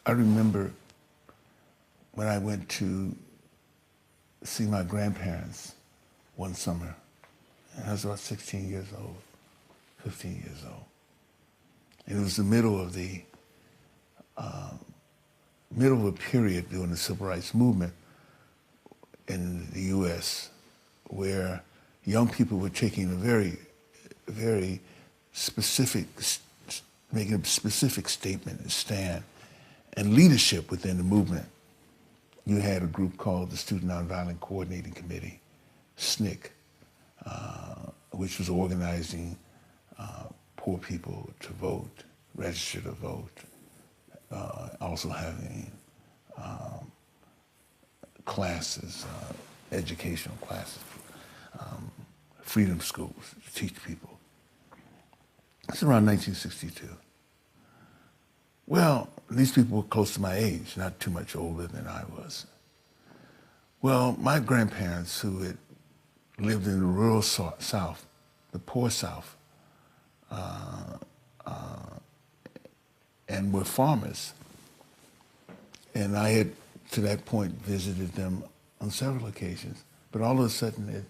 I remember when I went to see my grandparents one summer, and I was about 16 years old, 15 years old. And it was the middle of a period during the civil rights movement in the U.S. where young people were taking a very specific, making a specific statement and stand, and leadership within the movement. You had a group called the Student Nonviolent Coordinating Committee, SNCC, which was organizing poor people to vote, register to vote, also having classes, educational classes, freedom schools to teach people. It's around 1962. Well, these people were close to my age, not too much older than I was. Well, my grandparents, who had lived in the rural South, the poor South, and were farmers. And I had, to that point, visited them on several occasions. But all of a sudden, in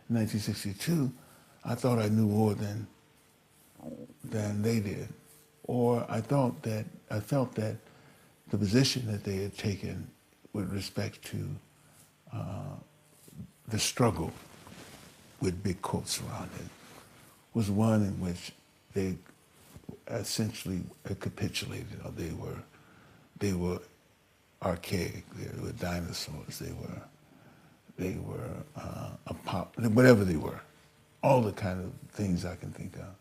1962, I thought I knew more than they did. Or I felt that the position that they had taken with respect to the struggle, with big quotes around it, was one in which they essentially capitulated. Or they were archaic. They were dinosaurs. They were whatever they were, all the kind of things I can think of.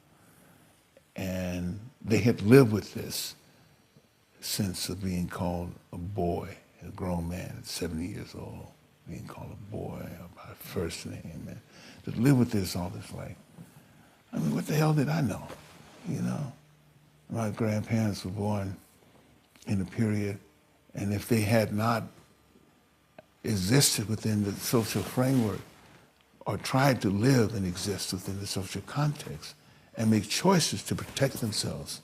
And they had lived with this sense of being called a boy, a grown man at 70 years old, being called a boy by first name, and to live with this all this life. I mean, what the hell did I know? You know, my grandparents were born in a period, and if they had not existed within the social framework or tried to live and exist within the social context and make choices to protect themselves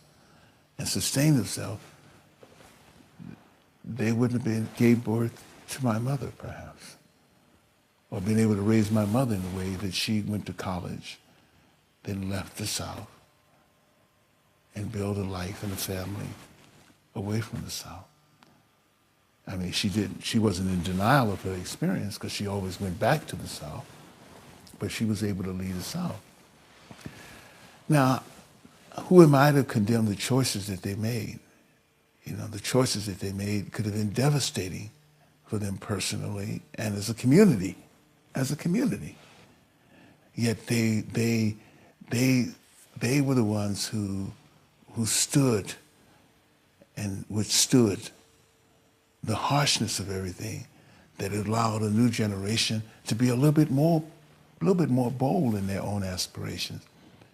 and sustain themselves, they wouldn't have gave birth to my mother, perhaps, or been able to raise my mother in a way that she went to college, then left the South, and built a life and a family away from the South. I mean, she wasn't in denial of her experience because she always went back to the South, but she was able to lead the South. Now, who am I to condemn the choices that they made? You know, the choices that they made could have been devastating for them personally and as a community, Yet they were the ones who stood and withstood the harshness of everything that allowed a new generation to be a little bit more bold in their own aspirations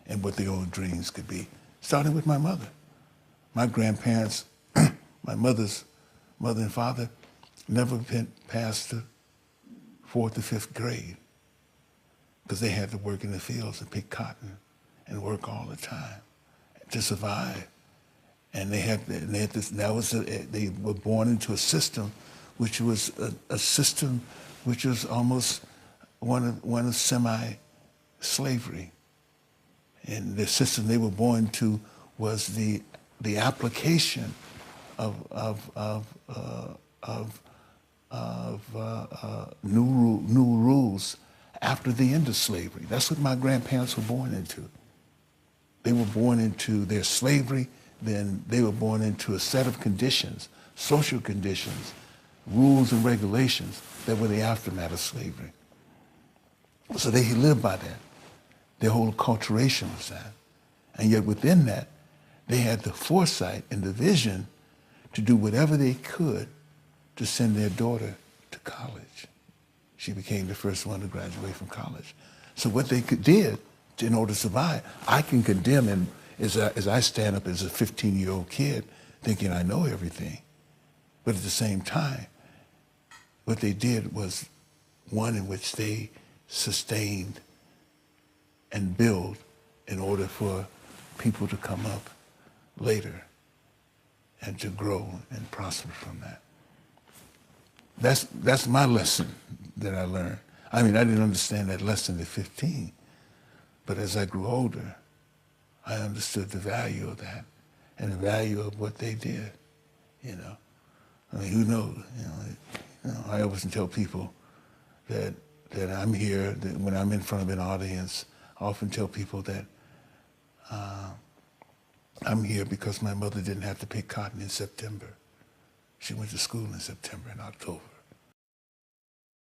and what their own dreams could be, starting with my mother. My grandparents, my mother's mother and father, never past the 4th or 5th grade because they had to work in the fields and pick cotton and work all the time to survive. And they were born into a system which was a system which was almost one of semi-slavery. And the system they were born to was the application of new rules after the end of slavery. That's what my grandparents were born into. They were born into their slavery, then they were born into a set of conditions, social conditions, rules and regulations that were the aftermath of slavery. So they lived by that. Their whole acculturation was that. And yet within that, they had the foresight and the vision to do whatever they could to send their daughter to college. She became the first one to graduate from college. So what they did in order to survive, I can condemn them as I stand up as a 15-year-old kid thinking I know everything. But at the same time, what they did was one in which they sustained and build in order for people to come up later and to grow and prosper from that. That's my lesson that I learned. I mean, I didn't understand that lesson at 15, but as I grew older, I understood the value of that and the value of what they did, you know. I mean, who knows? I always tell people that I'm here, that when I'm in front of an audience, I often tell people that I'm here because my mother didn't have to pick cotton in September. She went to school in September and October.